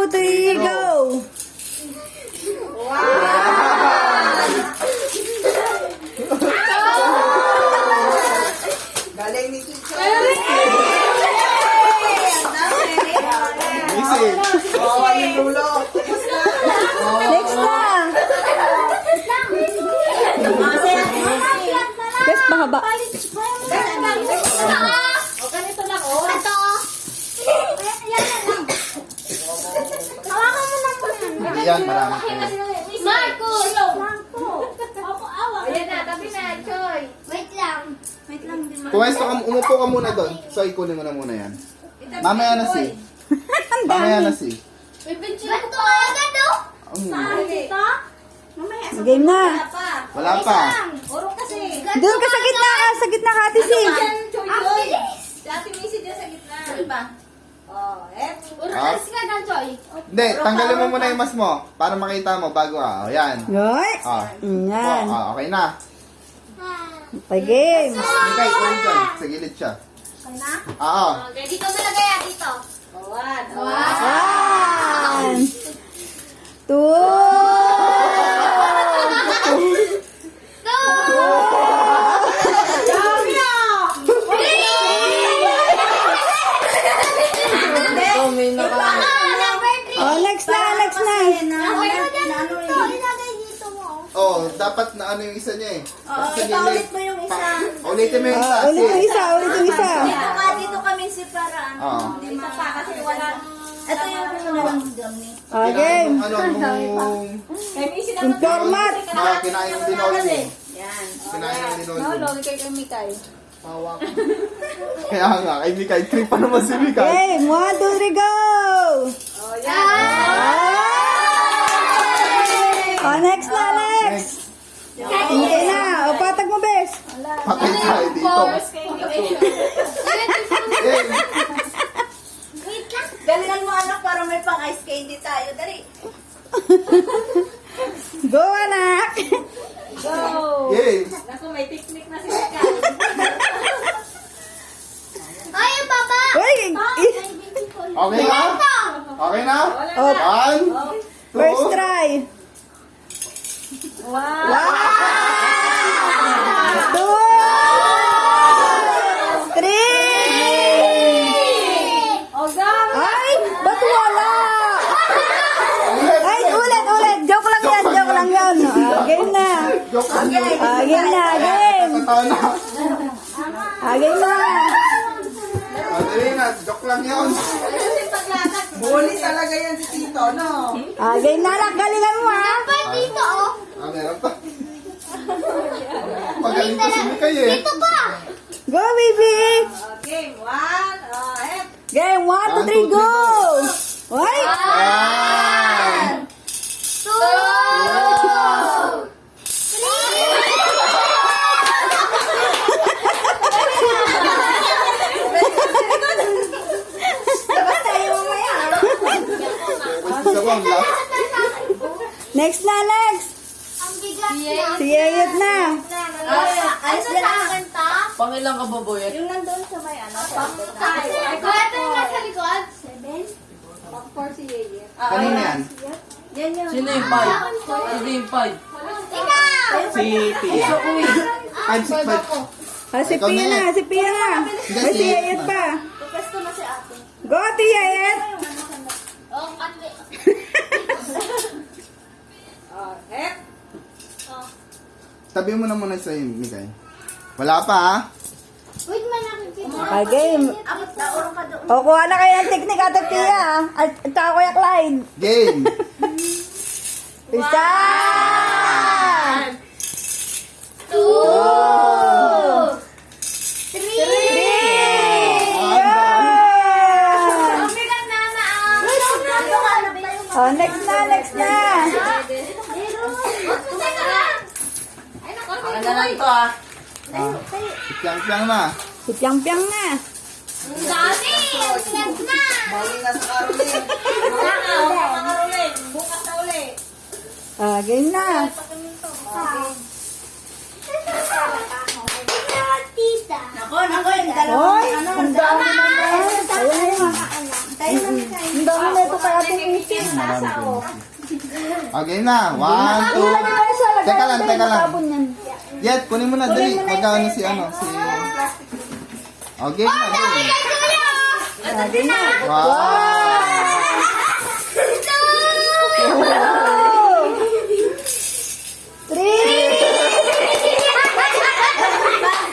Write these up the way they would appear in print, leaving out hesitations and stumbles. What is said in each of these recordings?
3, go! Galing ni Teacher. Easy. Oh, yung lulo. Next na! Bes, mahaba. O, ganito lang, o. Ito. Yan na lang. Hawakan mo lang po yan. Hindi yan, marami kayo. Marcos! Ako, awa. Ayan na, tabi na, Choy. Wait lang. Wait lang din. Pumesto ka, umupo ka muna doon. So, ikunin mo na muna yan. Mamaya na si. Mamaya na si. May pinchila ko pa. Agad, o. Dito? Mamaya. Game na. Wala pa. Urong kasi. Doon ka sa gitna ka, Ate Sim. Choy, Choy. Dati may isi dyan sa gitna. Choy ba? Oh, Urong Ah. kasi nga dyan, Choy. Hindi, tanggalin mo muna yung mas mo. Para makita mo bago ah. O, yan. Yoy. Ah. Yan. Okay na. Okay, game. Mikay, kunin dyan. Sa gilid siya. Okay na? Oo. Okay, dito nalagay yan, dito. One. One. Two. Oh, next na, next na. Oh, dapat na ano yung isa niya eh. Kasi sa paulit gilid. mo yung isa. Ulitin mo yung isa. Ulit yung isa, ulit yung isa. Dito kami si para ano. Oo. Hindi pa kasi wala. Ito yung nalang dami. Oh, game. Ano, nung Informat. kinain yung dinol mo. Yan. Kinain yung dinol mo. kay Mikay. Hawak. Kaya nga, kay Mikay. Trip pa naman si Mikay. Game. 1, 2, 3, go! Oh, yan. Oh, next na, next. Hindi na. O, patag mo, bes. Patay tayo dito. Eh, Galingan mo anak para may pang ice candy tayo. Dali. Go, anak. game. Naku, may picnic na si Mikay. Ay, yung baba! Uy, Okay na? Okay na? Oh, 1, 2, first try. Wow! 2, 3. Ay, ba't wala? Ay, ulit. Joke lang yan, joke lang yan. Game na. Joke lang yun. Game na, game. Totoo na. Game na. Dali na, joke lang yun. Bully talaga yan si Tito, no? Game na, anak. Galingan mo, ha? Dapat dito, oh. Meron pa. Magaling pa si Mikay eh. Dito pa! Go, baby. Game 1. Oh, head. Game 1, 2, 3, go. Ay! One. Labas tayo mamaya. Isa bang last? Next na, next. Ang bigat na. Si Yayot na. Ayos Ano din sa ah. akin, ta? Pangilang ka ba, Boyet? Yung nandun sa may ano. Ay, ito yung nasa likod. 7? For si Yeye. Kanina yan? Yan yun. Sino yung 5? Sino yung 5? Ikaw! Si Pia. 5, 6, 5. Si Pia na, si Pia na. Ay, si Yayot pa. Pwesto na si ate. Go, Ate Yayot. Oh, kati. Oh, head. Tabi mo na muna sa Mikay. Wala pa ha? Wait, man, nakikita. Okay, game. Ako, naurong ka doon. O, kuha na kayo ng technique, Ate Pia. At saka Kuya Clyde. Game. Isa! 2! 3! Ang bigat na na Oh, next na, next na. Ay, naku, Akin na lang to ah. Piyang-piyang na. Si Piang Piang na. ang dami! Ang bigat na! Bali na sa Caroline. Mga Caroline. Bukas na uli. Game na. Tita! Nako, yung dalawang Hoy, ano. ang dami naman. Ayun na yun. Ang dami na ito kaya ating isin. Marami ko. Okay na. 1, 2. Teka lang, teka lang. Yet, kunin mo na, dali. Magkano si ano, si... Okay na, dali. Lagi na. Wow!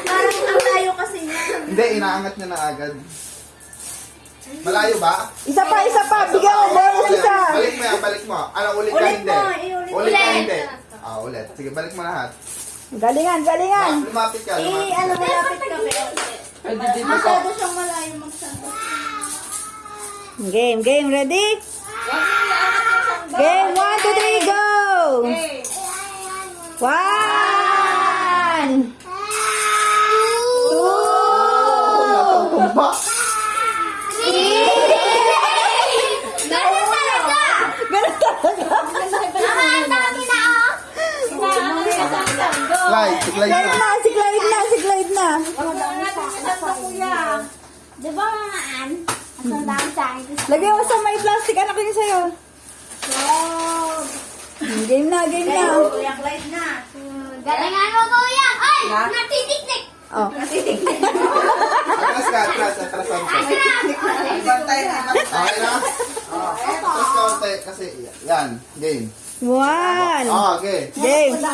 Parang ang layo kasi niya. Hindi, inaangat niya na agad. Malayo ba? Isa pa, isa pa. Bigyan mo bonus isa. Balik mo yan, balik mo. Ano, ulit ka Ulit hindi. mo, iulit. Ulit ka hindi. Ulit. Sige, balik mo lahat. Galingan, galingan. Lumapit ka, lumapit Ano, ka. malapit ka ba? Pwede dito sa... Masyado siyang malayo magsamba. Game, game. Ready? Game. 1, 2, 3, go! 1, 2, Tumba! Ganun talaga. ganun talaga. Ang dami na oh. Slide, slide Glide na. na, si Glide na, si Glide na. Di ba mamaan? Ang dami sa akin. Lagyan mo sa may plastic, anak ko yung sa'yo. Game na, game na. Kuya Clyde na. Galingan mo kuya. Ay! Natitiktik. Oh. Atras ka, atras, atras konti. Okay na? Atras konti, kasi yan, game. 1. Okay. Game. 1.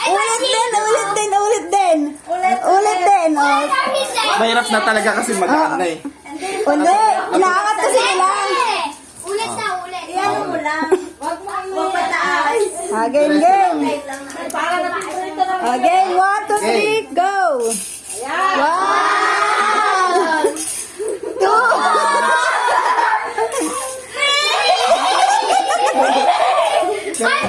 Ulit din, ulit din, ulit din. Ulit din, oh. Mahirap na talaga kasi magaan na eh. Ulit. Inaangat kasi nila. Ulit na ulit. Iyan mo lang. Huwag pataas. Game, game. Wait lang na. Para napituloy ka lang. Game, 1, 2, 3, go. 1, 2.